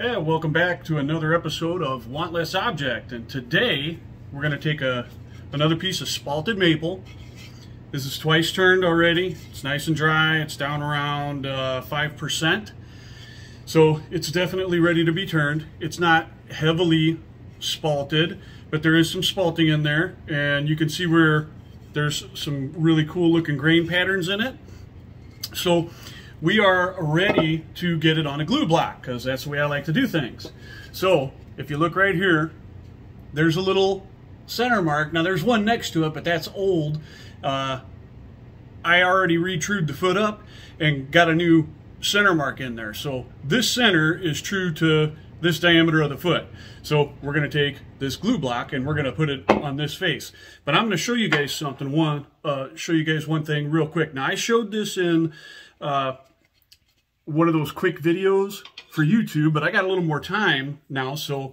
Hey, welcome back to another episode of Want Less Object, and today we're going to take another piece of spalted maple. This is twice turned already. It's nice and dry. It's down around 5%, so it's definitely ready to be turned. It's not heavily spalted, but there is some spalting in there, and you can see where there's some really cool looking grain patterns in it. So we are ready to get it on a glue block, because that's the way I like to do things. So if you look right here, there's a little center mark. Now there's one next to it, but that's old. I already retrued the foot up and got a new center mark in there. So this center is true to this diameter of the foot. So we're going to take this glue block and we're going to put it on this face. But I'm going to show you guys something. Show you guys one thing real quick. Now I showed this in one of those quick videos for YouTube, but I got a little more time now. So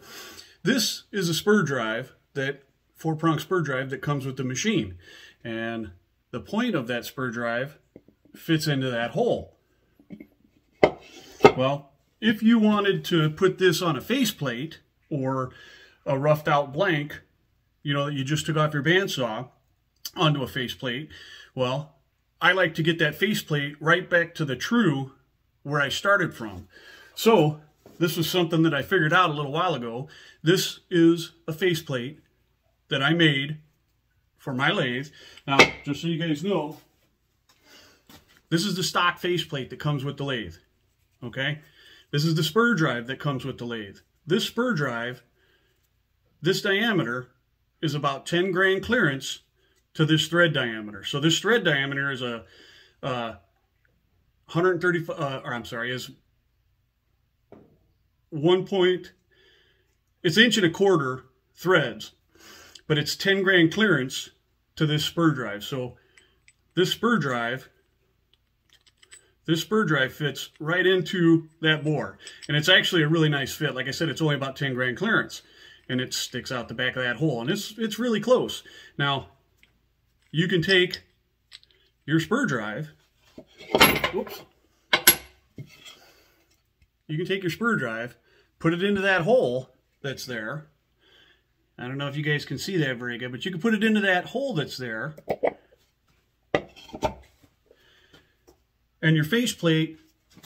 this is a spur drive, that 4-prong spur drive that comes with the machine. And the point of that spur drive fits into that hole. Well, if you wanted to put this on a faceplate or a roughed out blank, you know, that you just took off your bandsaw onto a faceplate, well, I like to get that faceplate right back to the true where I started from. So this was something that I figured out a little while ago. This is a faceplate that I made for my lathe. Now, just so you guys know, this is the stock faceplate that comes with the lathe. Okay? This is the spur drive that comes with the lathe. This spur drive, this diameter is about 10 grain clearance to this thread diameter. So this thread diameter is a 1 inch and a quarter threads, but it's 10 grain clearance to this spur drive. So this spur drive fits right into that bore, and it's actually a really nice fit. Like I said, it's only about 10 grain clearance, and it sticks out the back of that hole, and it's really close. Now you can take your spur drive. Whoops. You can take your spur drive, put it into that hole that's there. I don't know if you guys can see that very good, but you can put it into that hole that's there. And your faceplate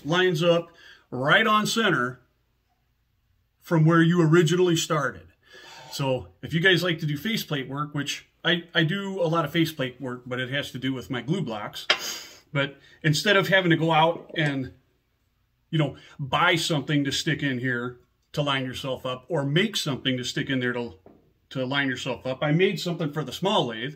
lines up right on center from where you originally started. So if you guys like to do faceplate work, which I do a lot of faceplate work, but it has to do with my glue blocks. But instead of having to go out and, you know, buy something to stick in here to line yourself up, or make something to stick in there to line yourself up, I made something for the small lathe.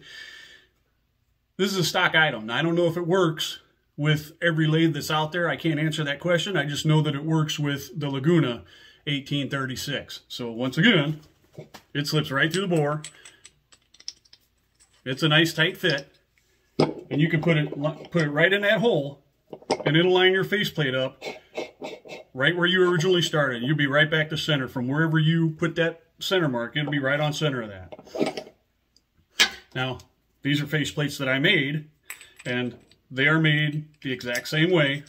This is a stock item. Now, I don't know if it works with every lathe that's out there. I can't answer that question. I just know that it works with the Laguna 1836. So once again, it slips right through the bore. It's a nice tight fit. And you can put it right in that hole, and it'll line your faceplate up right where you originally started. You'll be right back to center from wherever you put that center mark. It'll be right on center of that. Now, these are faceplates that I made, and they are made the exact same way.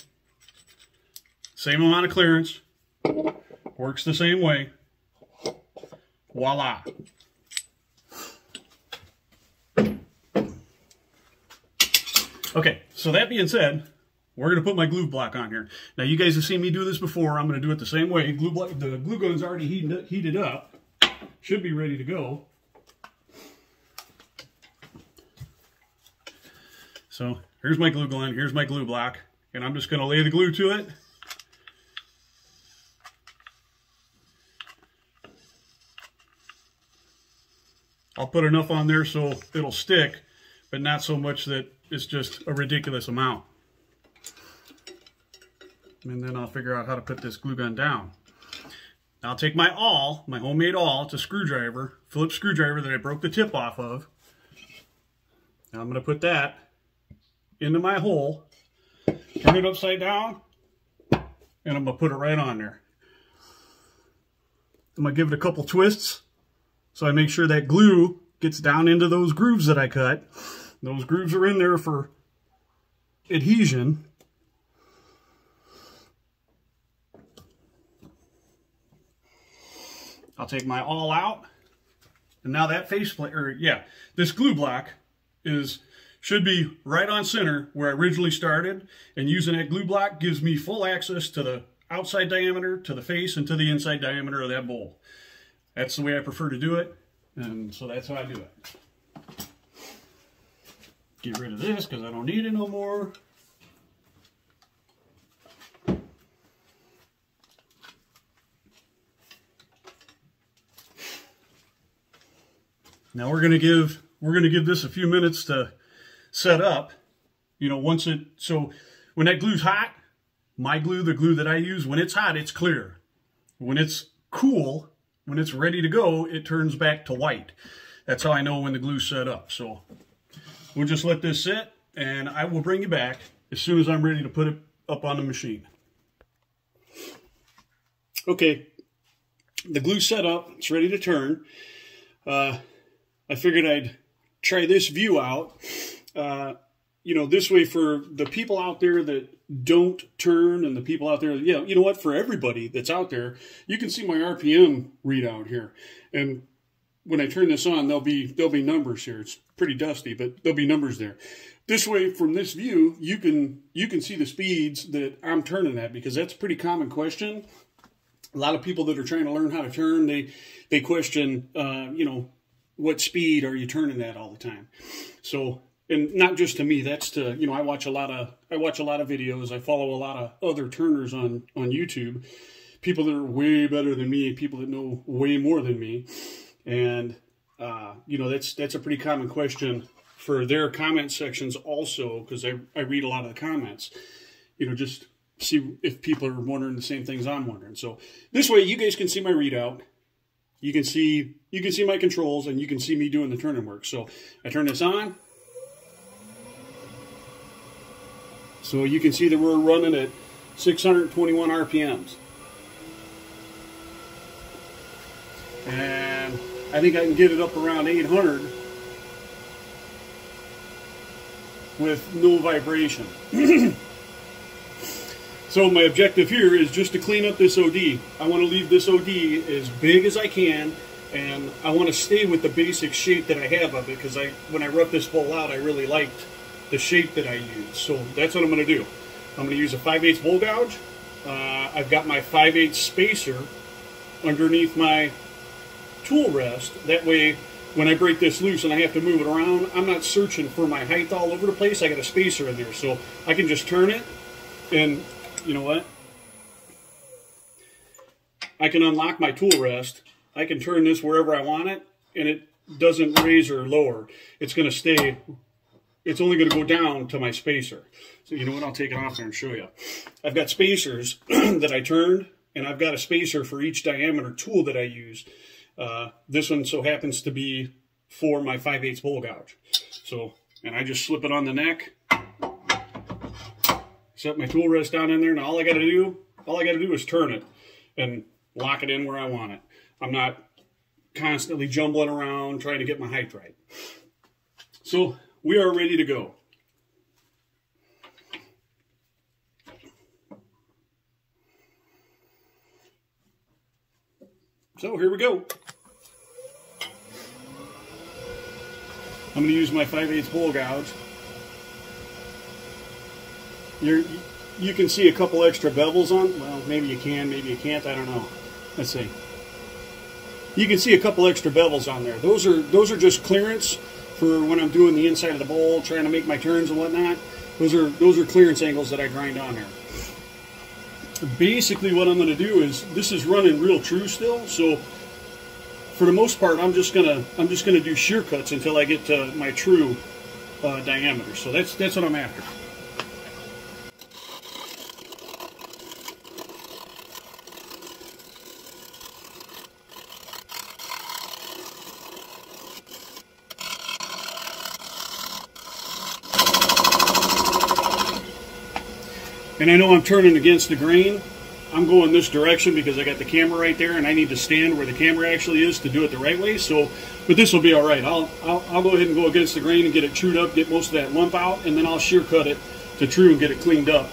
Same amount of clearance. Works the same way. Voila. Okay, so that being said, we're going to put my glue block on here. Now, you guys have seen me do this before. I'm going to do it the same way. The glue gun's already heated up. Should be ready to go. So here's my glue gun. Here's my glue block. And I'm just going to lay the glue to it. I'll put enough on there so it'll stick, but not so much that it's just a ridiculous amount. And then I'll figure out how to put this glue gun down. Now I'll take my awl, my homemade awl, it's a screwdriver, Phillips screwdriver that I broke the tip off of. Now I'm going to put that into my hole, turn it upside down, and I'm going to put it right on there. I'm going to give it a couple twists so I make sure that glue gets down into those grooves that I cut. Those grooves are in there for adhesion. I'll take my awl out, and now that faceplate, or yeah, this glue block should be right on center where I originally started, and using that glue block gives me full access to the outside diameter, to the face, and to the inside diameter of that bowl. That's the way I prefer to do it, and so that's how I do it. Get rid of this because I don't need it no more. Now we're gonna give this a few minutes to set up. You know, so when that glue's hot, my glue, the glue that I use, when it's hot, it's clear. When it's cool, when it's ready to go, it turns back to white. That's how I know when the glue's set up. So we'll just let this sit, and I will bring you back as soon as I'm ready to put it up on the machine. Okay, the glue's set up, it's ready to turn. I figured I'd try this view out. You know, this way for the people out there that don't turn, and the people out there, you know what, for everybody that's out there, you can see my RPM readout here. And when I turn this on, there'll be numbers here. It's pretty dusty, but there'll be numbers there. This way, from this view, you can see the speeds that I'm turning at, because that's a pretty common question. A lot of people that are trying to learn how to turn, they question, you know, what speed are you turning at all the time? So, and not just to me, that's to, you know, I watch a lot of videos. I follow a lot of other turners on YouTube, people that are way better than me, people that know way more than me. And, you know, that's a pretty common question for their comment sections also, because I read a lot of the comments, you know, just see if people are wondering the same things I'm wondering. So this way you guys can see my readout. You can see my controls, and you can see me doing the turning work. So I turn this on. So you can see that we're running at 621 RPMs. And I think I can get it up around 800 with no vibration. So my objective here is just to clean up this OD. I want to leave this OD as big as I can, and I want to stay with the basic shape that I have of it, because when I roughed this bowl out, I really liked the shape that I used. So that's what I'm going to do. I'm going to use a 5/8 bowl gouge. I've got my 5/8 spacer underneath my tool rest. That way, when I break this loose and I have to move it around, I'm not searching for my height all over the place. I got a spacer in there, so I can just turn it, and you know what? I can unlock my tool rest. I can turn this wherever I want it, and it doesn't raise or lower. It's going to stay, it's only going to go down to my spacer. So you know what? I'll take it off there and show you. I've got spacers that I turned, and I've got a spacer for each diameter tool that I use. This one so happens to be for my 5/8 bowl gouge. So, and I just slip it on the neck. Set my tool rest down in there, and all I got to do is turn it and lock it in where I want it. I'm not constantly jumbling around trying to get my height right. So we are ready to go. So here we go. I'm going to use my 5/8 bowl gouge. You can see a couple extra bevels on. Well, maybe you can, maybe you can't. I don't know. Let's see. You can see a couple extra bevels on there. Those are just clearance for when I'm doing the inside of the bowl, trying to make my turns and whatnot. Those are clearance angles that I grind on there. Basically, what I'm going to do is, this is running real true still. So for the most part, I'm just gonna do shear cuts until I get to my true diameter. So that's what I'm after. And I know I'm turning against the grain. I'm going this direction because I got the camera right there, and I need to stand where the camera actually is to do it the right way. So, but this will be all right. I'll go ahead and go against the grain and get it chewed up, get most of that lump out, and then I'll shear cut it to true and get it cleaned up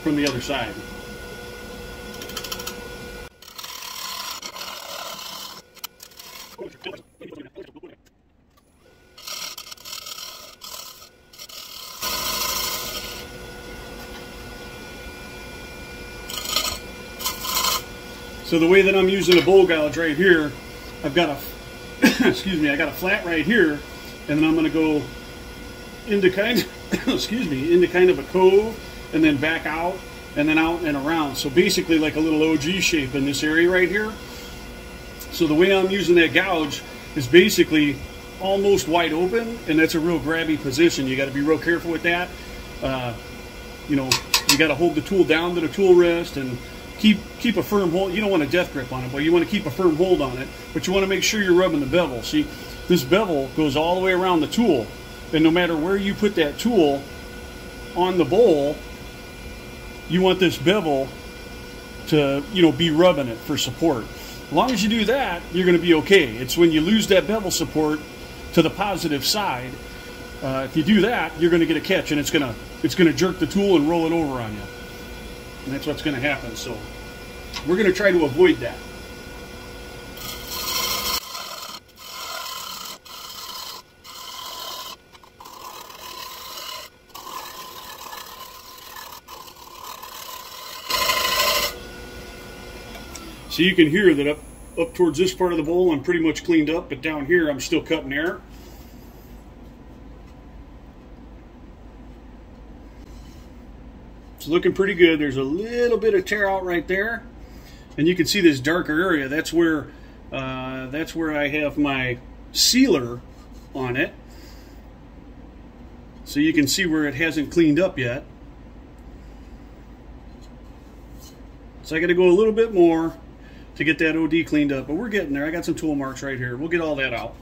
from the other side. So the way that I'm using a bowl gouge right here, I've got a excuse me, I got a flat right here, and then I'm going to go into kind of excuse me, into kind of a cove, and then back out, and then out and around. So basically like a little OG shape in this area right here. So the way I'm using that gouge is basically almost wide open, and that's a real grabby position. You got to be real careful with that. You know, you got to hold the tool down to the tool rest and keep a firm hold. You don't want a death grip on it, but you want to keep a firm hold on it. But you want to make sure you're rubbing the bevel. See, this bevel goes all the way around the tool, and no matter where you put that tool on the bowl, you want this bevel to, you know, be rubbing it for support. As long as you do that, you're going to be okay. It's when you lose that bevel support to the positive side, if you do that, you're going to get a catch, and it's going to jerk the tool and roll it over on you. And that's what's going to happen. So we're going to try to avoid that. So you can hear that up towards this part of the bowl I'm pretty much cleaned up, but down here I'm still cutting air. It's looking pretty good. There's a little bit of tear out right there, and you can see this darker area. That's where I have my sealer on it. So you can see where it hasn't cleaned up yet. So I got to go a little bit more to get that OD cleaned up, but we're getting there. I got some tool marks right here. We'll get all that out.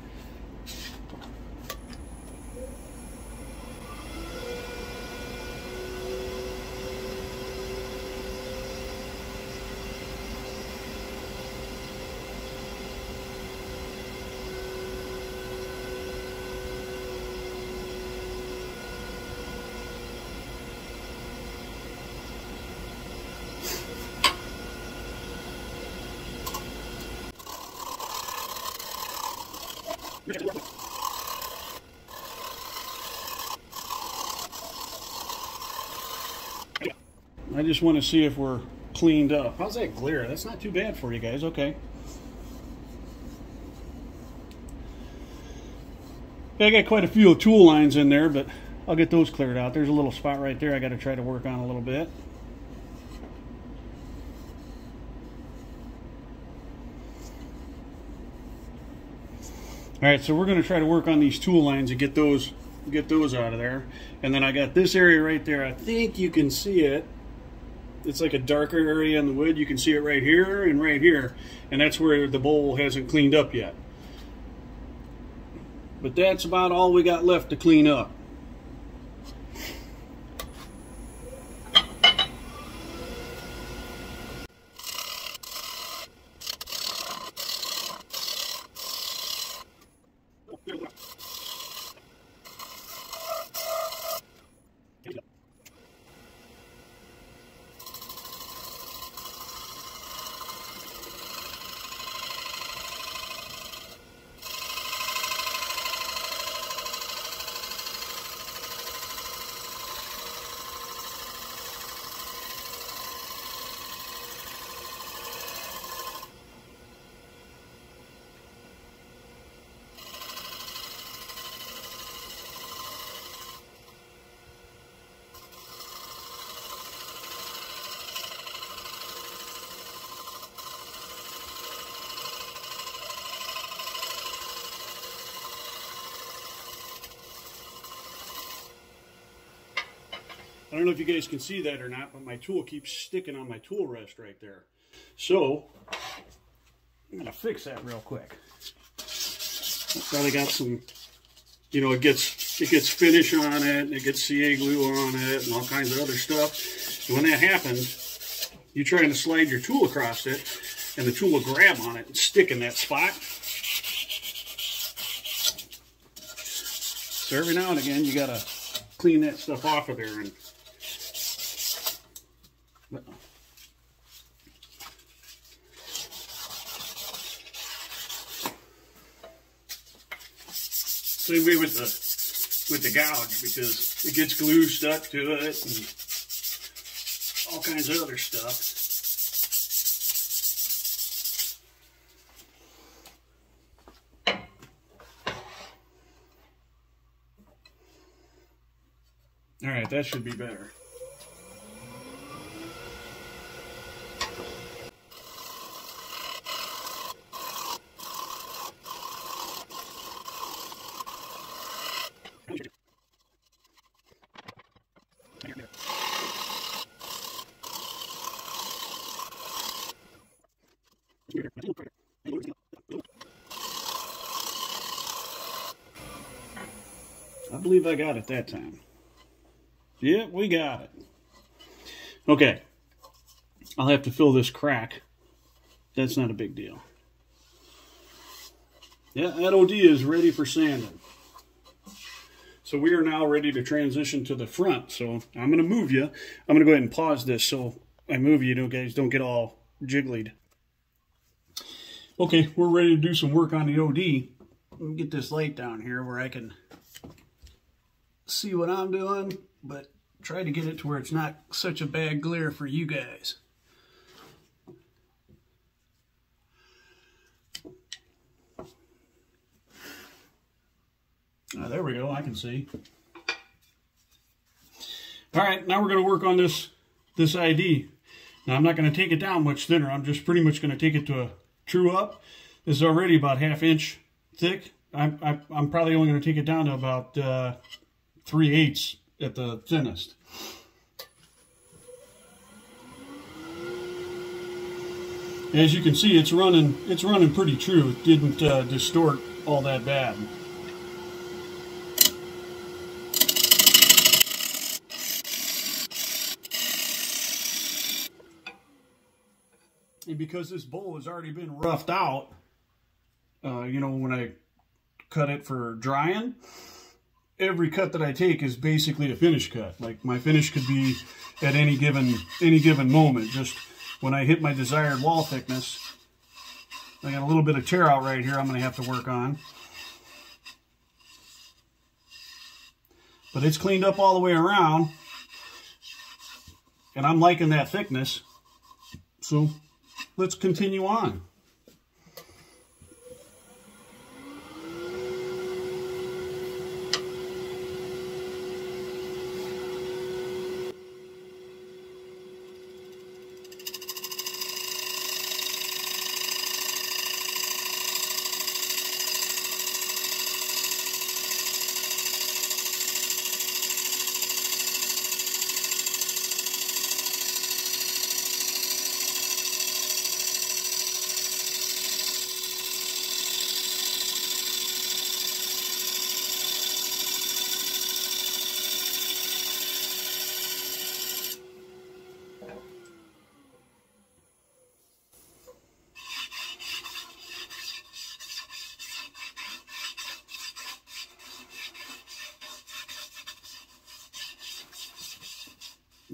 I just want to see if we're cleaned up. How's that glare? That's not too bad for you guys. Okay. I got quite a few tool lines in there, but I'll get those cleared out. There's a little spot right there I got to try to work on a little bit. All right, so we're going to try to work on these tool lines and get those out of there. And then I got this area right there. I think you can see it. It's like a darker area in the wood. You can see it right here and right here, and that's where the bowl hasn't cleaned up yet. But that's about all we got left to clean up. I don't know if you guys can see that or not, but my tool keeps sticking on my tool rest right there. So I'm going to fix that real quick. Probably got some, you know, it gets finish on it, and it gets CA glue on it, and all kinds of other stuff. And when that happens, you're trying to slide your tool across it, and the tool will grab on it and stick in that spot. So every now and again, you got to clean that stuff off of there. And same way with the gouge, because it gets glue stuck to it and all kinds of other stuff. All right, that should be better. I believe I got it that time. Yep, we got it. Okay. I'll have to fill this crack. That's not a big deal. Yeah, that OD is ready for sanding. So we are now ready to transition to the front. So I'm going to move you. I'm going to go ahead and pause this so I move you, guys don't get all jigglied. Okay, we're ready to do some work on the OD. Let me get this light down here where I can see what I'm doing, but try to get it to where it's not such a bad glare for you guys. There we go, I can see. All right, now we're going to work on this ID. Now I'm not going to take it down much thinner. I'm just pretty much going to take it to a true up. This is already about 1/2 inch thick. I'm probably only going to take it down to about 3/8 at the thinnest. As you can see, it's running pretty true. It didn't distort all that bad. And because this bowl has already been roughed out, you know, when I cut it for drying, every cut that I take is basically a finish cut. Like my finish could be at any given moment. Just when I hit my desired wall thickness, I got a little bit of tear out right here I'm going to have to work on. But it's cleaned up all the way around, and I'm liking that thickness. So let's continue on.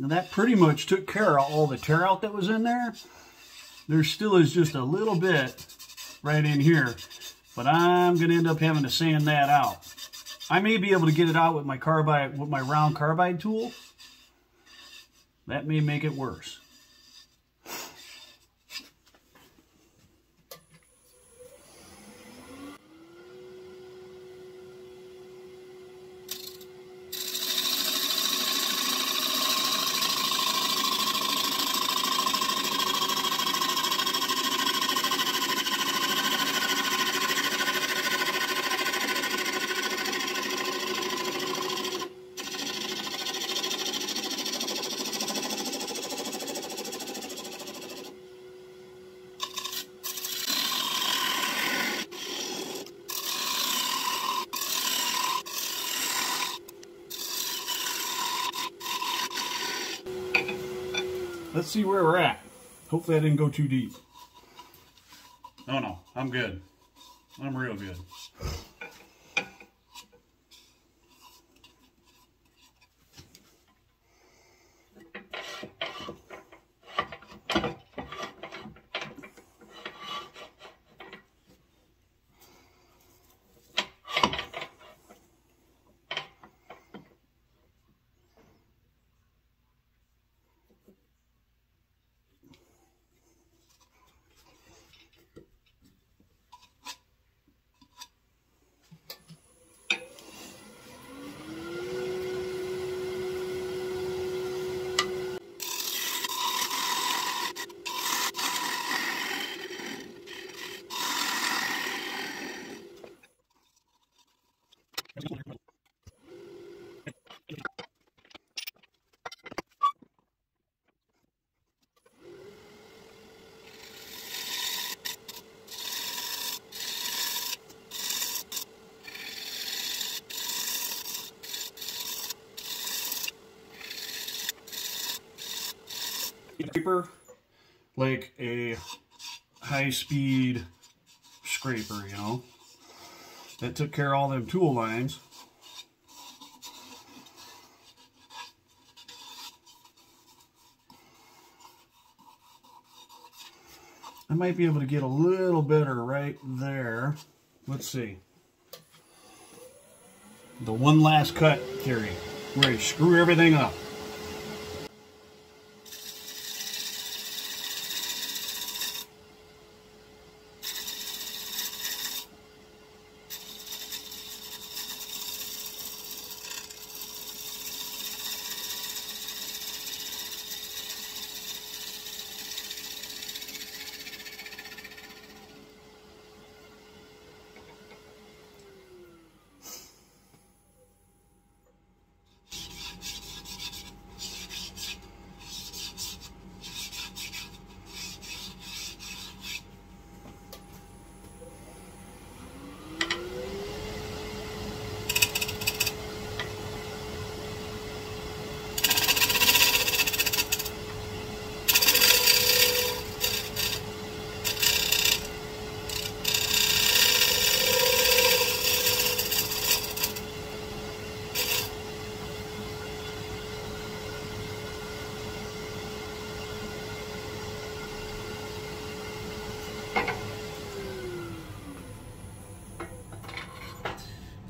Now that pretty much took care of all the tear out that was in there. There still is just a little bit right in here, but I'm going to end up having to sand that out. I may be able to get it out with my carbide, with my round carbide tool. That may make it worse. Let's see where we're at. Hopefully I didn't go too deep. Oh no, I'm good. I'm real good. scraper, like a high-speed scraper, you know. That took care of all them tool lines. I might be able to get a little better right there. Let's see. The one last cut theory, where you screw everything up.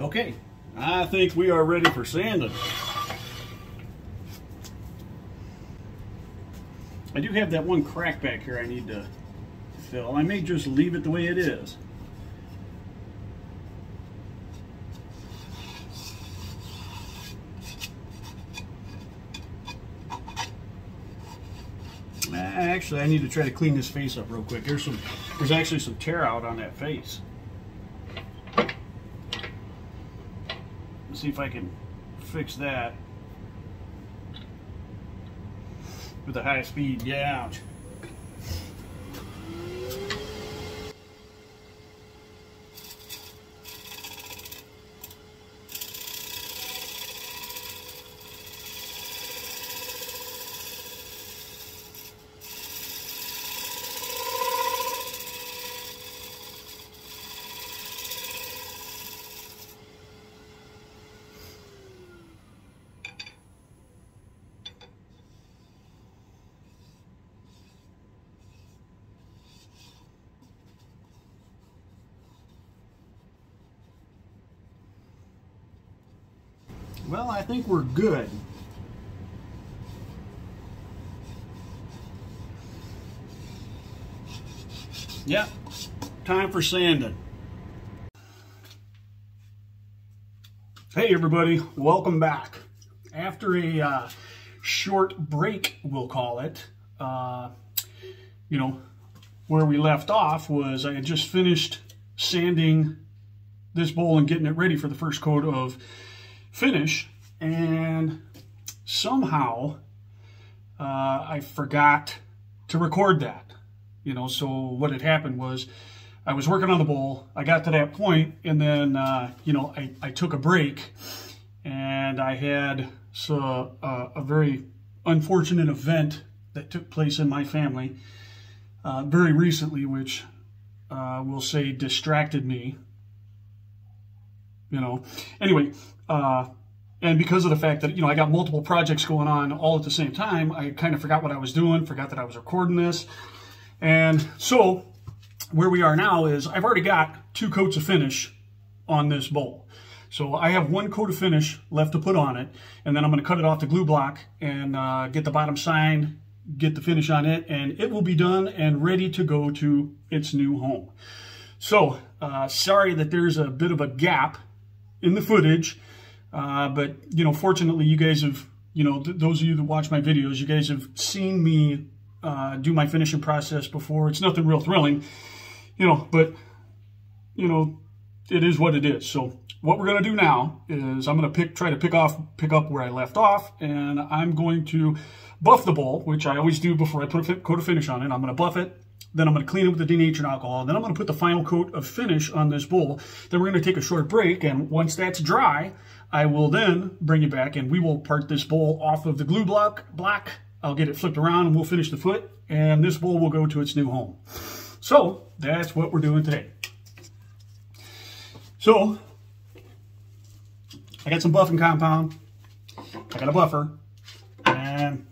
Okay, I think we are ready for sanding. I do have that one crack back here I need to fill. I may just leave it the way it is. Actually, I need to try to clean this face up real quick. There's actually some tear out on that face. Let's see if I can fix that with a high-speed gouge. Well, I think we're good. Yep, time for sanding. Hey everybody, welcome back. After a short break, we'll call it, you know, where we left off was I had just finished sanding this bowl and getting it ready for the first coat of finish, and somehow I forgot to record that, you know. So what had happened was I was working on the bowl, I got to that point, and then you know, I took a break, and I had a very unfortunate event that took place in my family very recently, which we'll say distracted me, you know. Anyway, and because of the fact that, you know, I got multiple projects going on all at the same time, I kind of forgot what I was doing, forgot that I was recording this. And so where we are now is I've already got 2 coats of finish on this bowl. So I have 1 coat of finish left to put on it, and then I'm going to cut it off the glue block and get the bottom signed, get the finish on it, and it will be done and ready to go to its new home. So sorry that there's a bit of a gap in the footage, but you know, fortunately you guys have, you know, those of you that watch my videos, you guys have seen me do my finishing process before. It's nothing real thrilling, you know, but you know, it is what it is. So what we're going to do now is I'm going to try to pick up where I left off, and I'm going to buff the bowl, which I always do before I put a coat of finish on it. I'm going to buff it. Then I'm going to clean it with the denatured alcohol. Then I'm going to put the final coat of finish on this bowl. Then we're going to take a short break, and once that's dry, I will then bring it back, and we will part this bowl off of the glue block I'll get it flipped around and we'll finish the foot, and this bowl will go to its new home. So that's what we're doing today. So I got some buffing compound, I got a buffer, and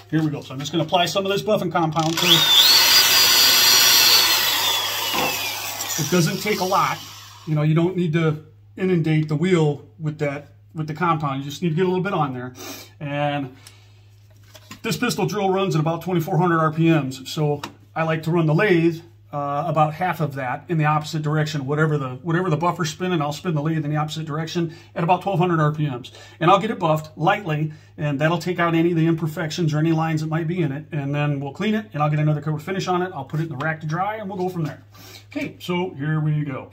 here we go. So I'm just going to apply some of this buffing compound. So it doesn't take a lot. You know, you don't need to inundate the wheel with the compound. You just need to get a little bit on there. And this pistol drill runs at about 2,400 RPMs. So I like to run the lathe about half of that in the opposite direction. Whatever the buffer's spinning, I'll spin the lathe in the opposite direction at about 1,200 RPMs. And I'll get it buffed lightly, and that'll take out any of the imperfections or any lines that might be in it. And then we'll clean it, and I'll get another coat of finish on it. I'll put it in the rack to dry, and we'll go from there. Okay, so here we go.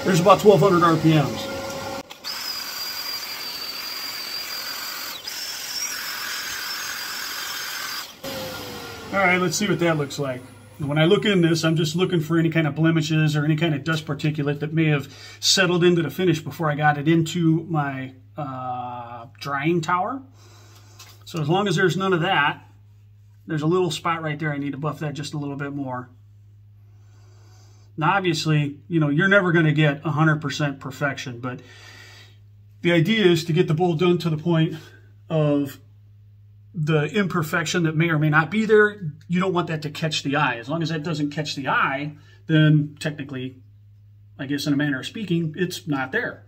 There's about 1,200 RPMs. All right, let's see what that looks like. When I look in this, I'm just looking for any kind of blemishes or any kind of dust particulate that may have settled into the finish before I got it into my drying tower. So as long as there's none of that, there's a little spot right there. I need to buff that just a little bit more. Now, obviously, you know, you're never going to get 100% perfection, but the idea is to get the bowl done to the point of the imperfection that may or may not be there. You don't want that to catch the eye. As long as that doesn't catch the eye, then technically, I guess in a manner of speaking, it's not there.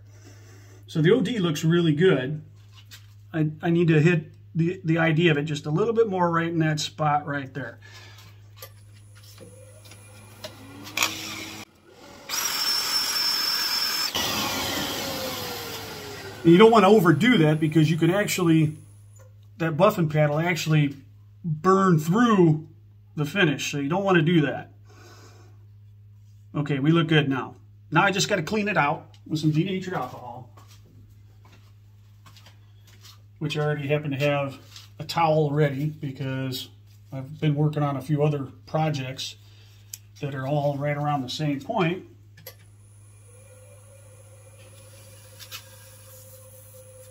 So the OD looks really good. I need to hit the idea of it just a little bit more right in that spot right there. And you don't want to overdo that because you can actually, that buffing pad will actually burn through the finish. So you don't want to do that. Okay, we look good now. Now I just got to clean it out with some denatured alcohol, which I already happen to have a towel ready because I've been working on a few other projects that are all right around the same point.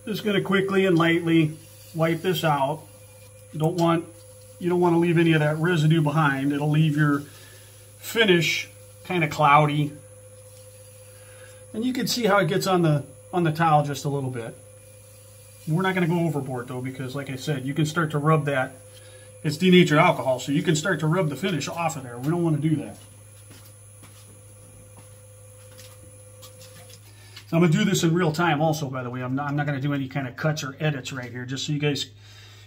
Just going to quickly and lightly wipe this out. You don't want to leave any of that residue behind. It'll leave your finish kind of cloudy. And you can see how it gets on the towel just a little bit. We're not going to go overboard though, because like I said, you can start to rub that. It's denatured alcohol, so you can start to rub the finish off of there. We don't want to do that. So I'm going to do this in real time also, by the way. I'm not going to do any kind of cuts or edits right here, just so you guys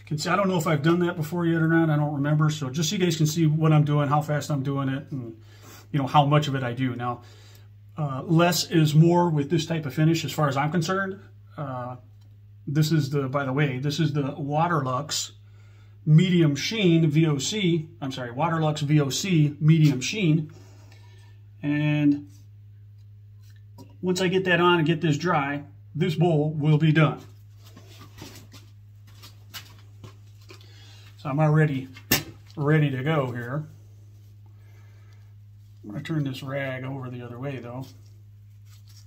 can see. I don't know if I've done that before yet or not. I don't remember. So just so you guys can see what I'm doing, how fast I'm doing it, and you know how much of it I do. Now, less is more with this type of finish as far as I'm concerned. This is the, by the way, this is the Waterlux Medium Sheen VOC. I'm sorry, Waterlux VOC Medium Sheen. And once I get that on and get this dry, this bowl will be done. So I'm already ready to go here. I'm going to turn this rag over the other way though.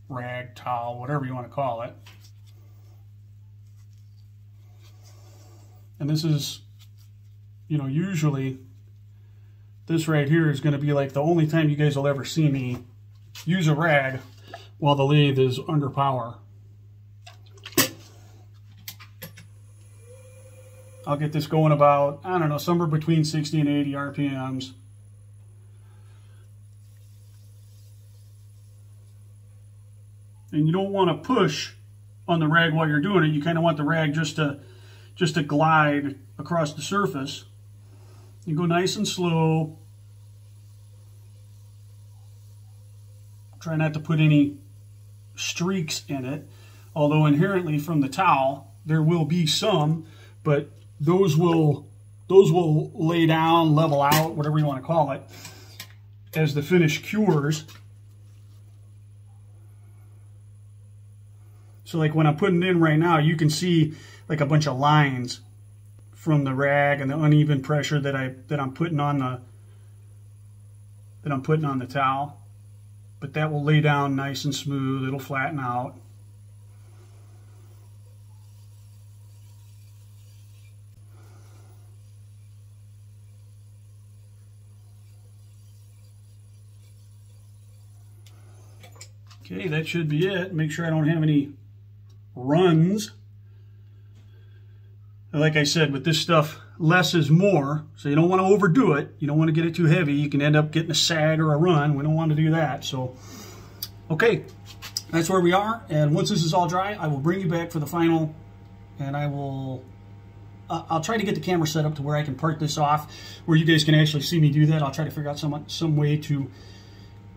Rag, towel, whatever you want to call it. And this is, you know, usually this right here is going to be like the only time you guys will ever see me use a rag while the lathe is under power. I'll get this going about, I don't know, somewhere between 60 and 80 RPMs. And you don't want to push on the rag while you're doing it. You kind of want the rag just to glide across the surface. You go nice and slow. Try not to put any streaks in it, although inherently from the towel there will be some, but those will lay down, level out, whatever you want to call it, as the finish cures. So like when I'm putting it in right now, you can see like a bunch of lines from the rag and the uneven pressure that I'm putting on that I'm putting on the towel, but that will lay down nice and smooth. It'll flatten out. Okay, that should be it. Make sure I don't have any runs. Like I said, with this stuff, less is more, so you don't want to overdo it. You don't want to get it too heavy. You can end up getting a sag or a run. We don't want to do that. So, okay, that's where we are. And once this is all dry, I will bring you back for the final, and I'll try to get the camera set up to where I can part this off, where you guys can actually see me do that. I'll try to figure out some way to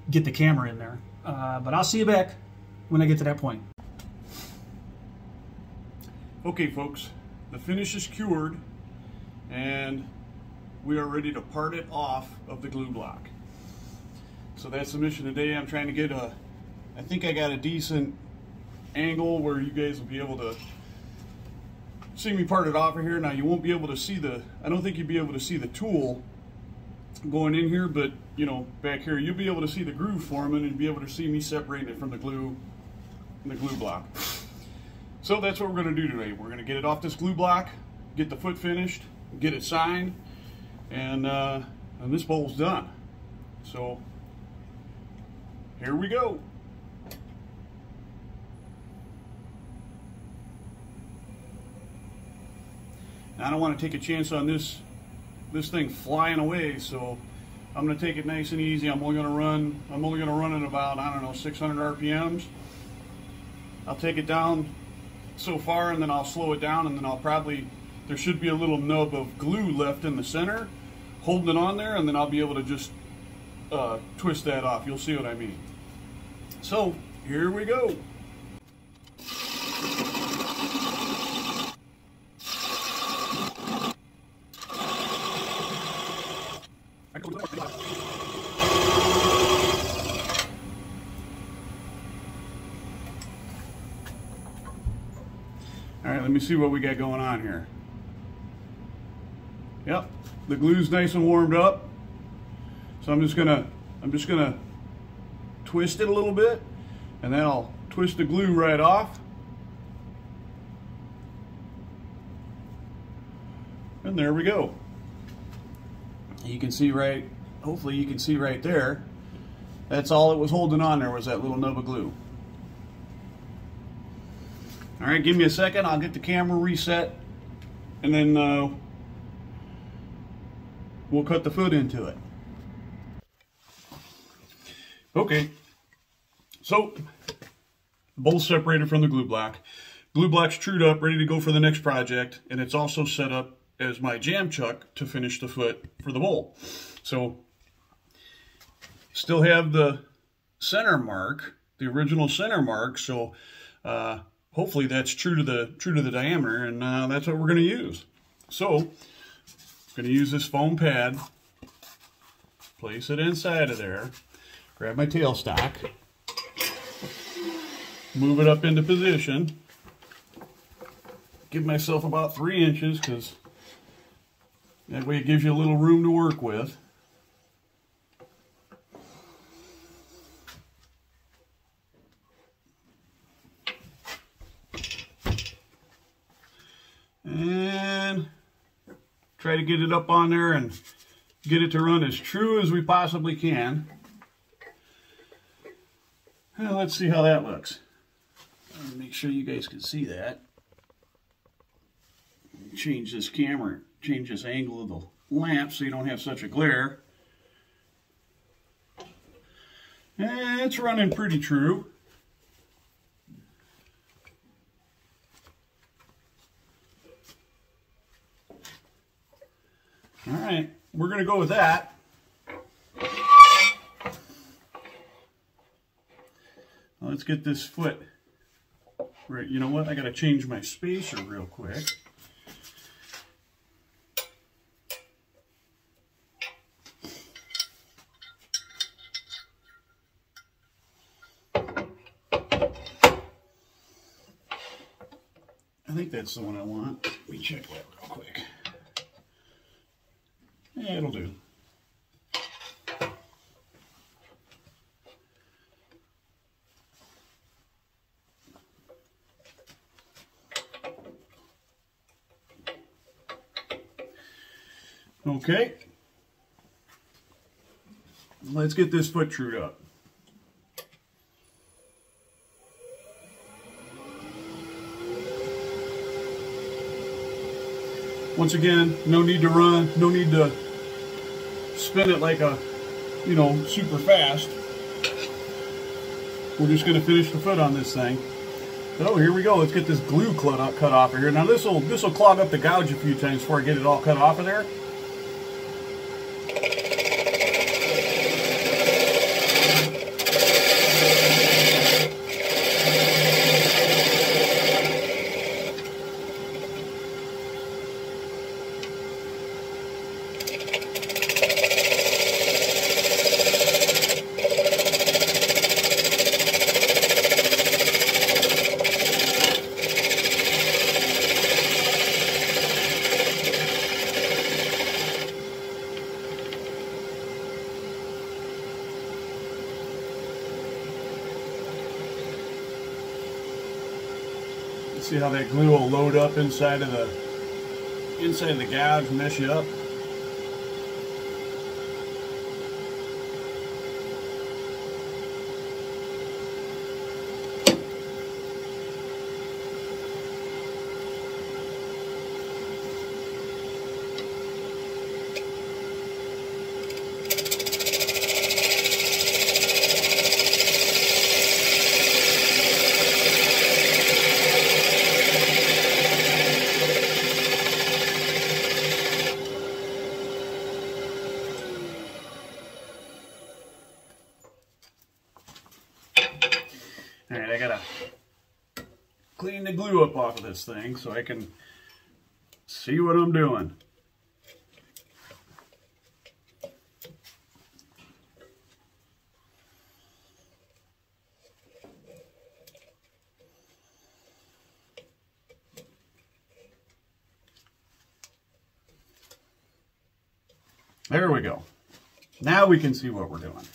get the camera in there. But I'll see you back when I get to that point. Okay, folks. The finish is cured, and we are ready to part it off of the glue block. So that's the mission today. I'm trying to get I think I got a decent angle where you guys will be able to see me part it off of here. Now you won't be able to see I don't think you'll be able to see the tool going in here, but you know, back here you'll be able to see the groove forming and be able to see me separating it from the glue block. So that's what we're going to do today. We're going to get it off this glue block, get the foot finished, get it signed, and this bowl's done. So here we go. Now, I don't want to take a chance on this thing flying away, so I'm going to take it nice and easy. I'm only going to run at about, I don't know, 600 RPMs. I'll take it down so far, and then I'll slow it down, and then there should be a little nub of glue left in the center holding it on there, and then I'll be able to just twist that off. You'll see what I mean. So here we go. All right, let me see what we got going on here. Yep, the glue's nice and warmed up. So I'm just gonna twist it a little bit, and then I'll twist the glue right off. And there we go. You can see hopefully you can see right there. That's all it was holding on there, was that little nub of glue. All right, give me a second. I'll get the camera reset, and then we'll cut the foot into it. Okay, so the bowl's separated from the glue block. Glue block's trued up, ready to go for the next project, and it's also set up as my jam chuck to finish the foot for the bowl. So, still have the center mark, the original center mark. So, hopefully that's true to the diameter, and that's what we're going to use. So, I'm going to use this foam pad, place it inside of there, grab my tailstock, move it up into position, give myself about 3 inches, because that way it gives you a little room to work with. And try to get it up on there and get it to run as true as we possibly can. Well, let's see how that looks. Make sure you guys can see that. Change this camera, change this angle of the lamp so you don't have such a glare. And it's running pretty true. All right, we're going to go with that. Well, let's get this foot right. You know what? I got to change my spacer real quick. I think that's the one I want. Let me check that real quick. Yeah, it'll do. Okay. Let's get this foot trued up. Once again, no need to run, no need to spin it like a, you know, super fast. We're just going to finish the foot on this thing. So here we go. Let's get this glue cut off of here. Now this will clog up the gouge a few times before I get it all cut off of there. See how that glue will load up inside of the gouge and mess you up. Alright, I gotta clean the glue up off of this thing so I can see what I'm doing. There we go. Now we can see what we're doing.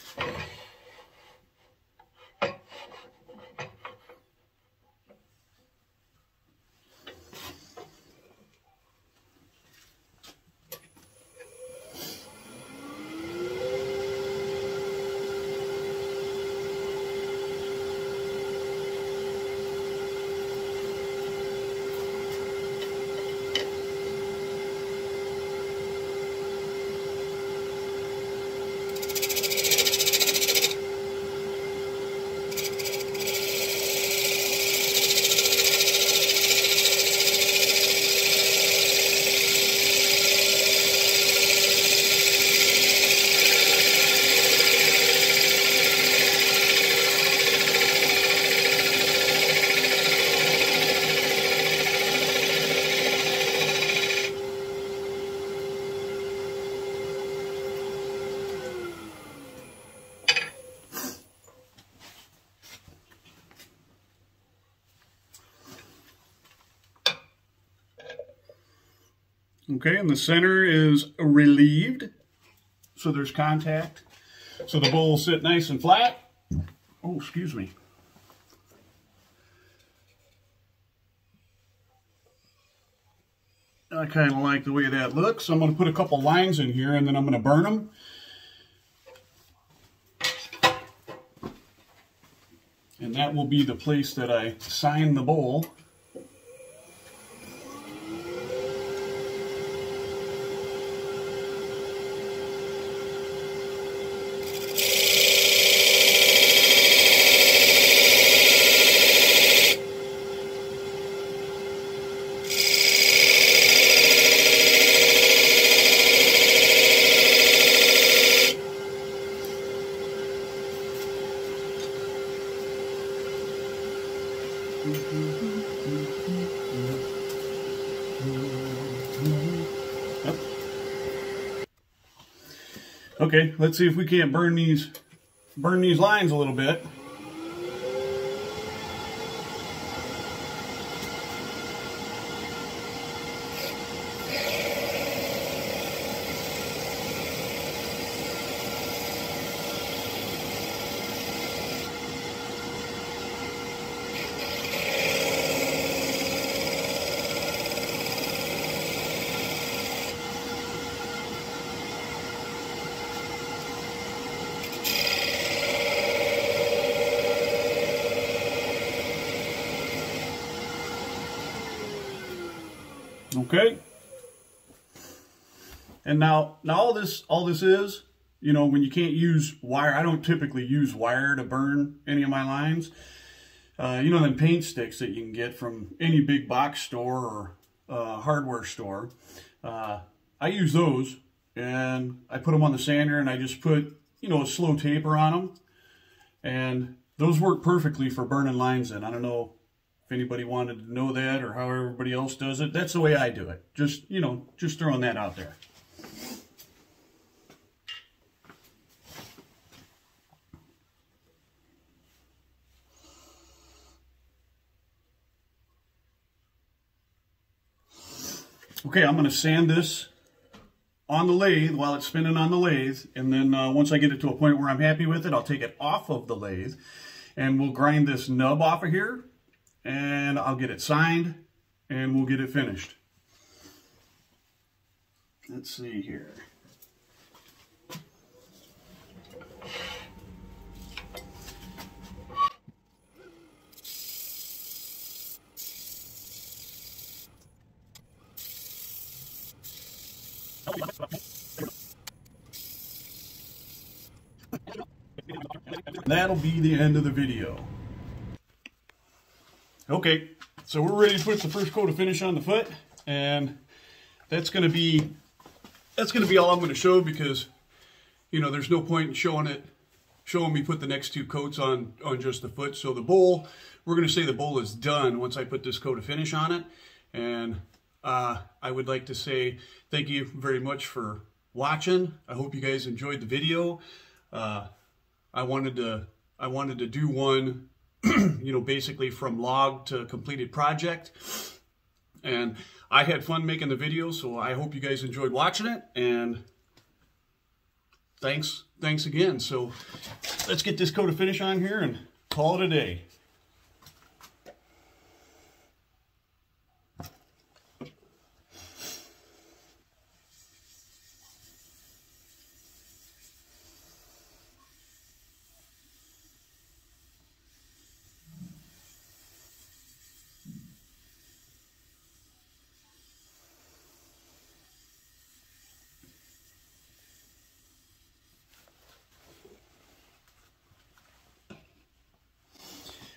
Okay, and the center is relieved, so there's contact. So the bowl will sit nice and flat. Oh, excuse me. I kind of like the way that looks. So I'm going to put a couple lines in here and then I'm going to burn them. And that will be the place that I sign the bowl. Yep. Okay, let's see if we can't burn these lines a little bit. Okay. And now all this is, you know, when you can't use wire, I don't typically use wire to burn any of my lines. You know, them paint sticks that you can get from any big box store or hardware store. I use those, and I put them on the sander, and I just put, you know, a slow taper on them. And those work perfectly for burning lines in. I don't know if anybody wanted to know that or how everybody else does it. That's the way I do it. Just, you know, just throwing that out there. Okay, I'm going to sand this on the lathe while it's spinning on the lathe, and then once I get it to a point where I'm happy with it, I'll take it off of the lathe, and we'll grind this nub off of here, and I'll get it signed, and we'll get it finished. Let's see here. That'll be the end of the video. Okay, so we're ready to put the first coat of finish on the foot, and that's gonna be all I'm gonna show, because, you know, there's no point in showing me put the next two coats on just the foot. So the bowl, we're gonna say the bowl is done once I put this coat of finish on it. And I would like to say thank you very much for watching. I hope you guys enjoyed the video. I wanted to do one, you know, basically from log to completed project. And I had fun making the video, so I hope you guys enjoyed watching it. And thanks again. So let's get this coat of finish on here and call it a day.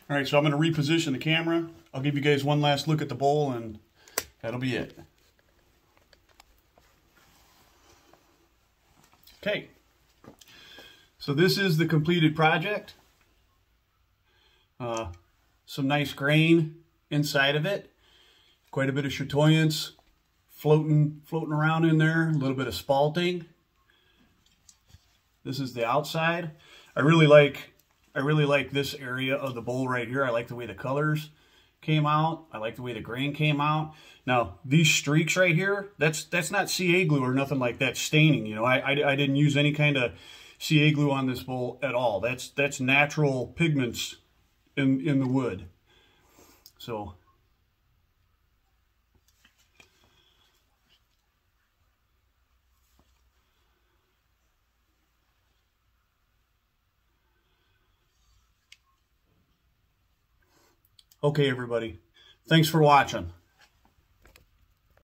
All right, so I'm going to reposition the camera. I'll give you guys one last look at the bowl, and that'll be it. Okay, so this is the completed project. Some nice grain inside of it. Quite a bit of chatoyance floating around in there. A little bit of spalting. This is the outside. I really like this area of the bowl right here. I like the way the colors came out. I like the way the grain came out. Now, these streaks right here, that's not CA glue or nothing like that staining. You know, I didn't use any kind of CA glue on this bowl at all. That's natural pigments in the wood. So okay, everybody. Thanks for watching.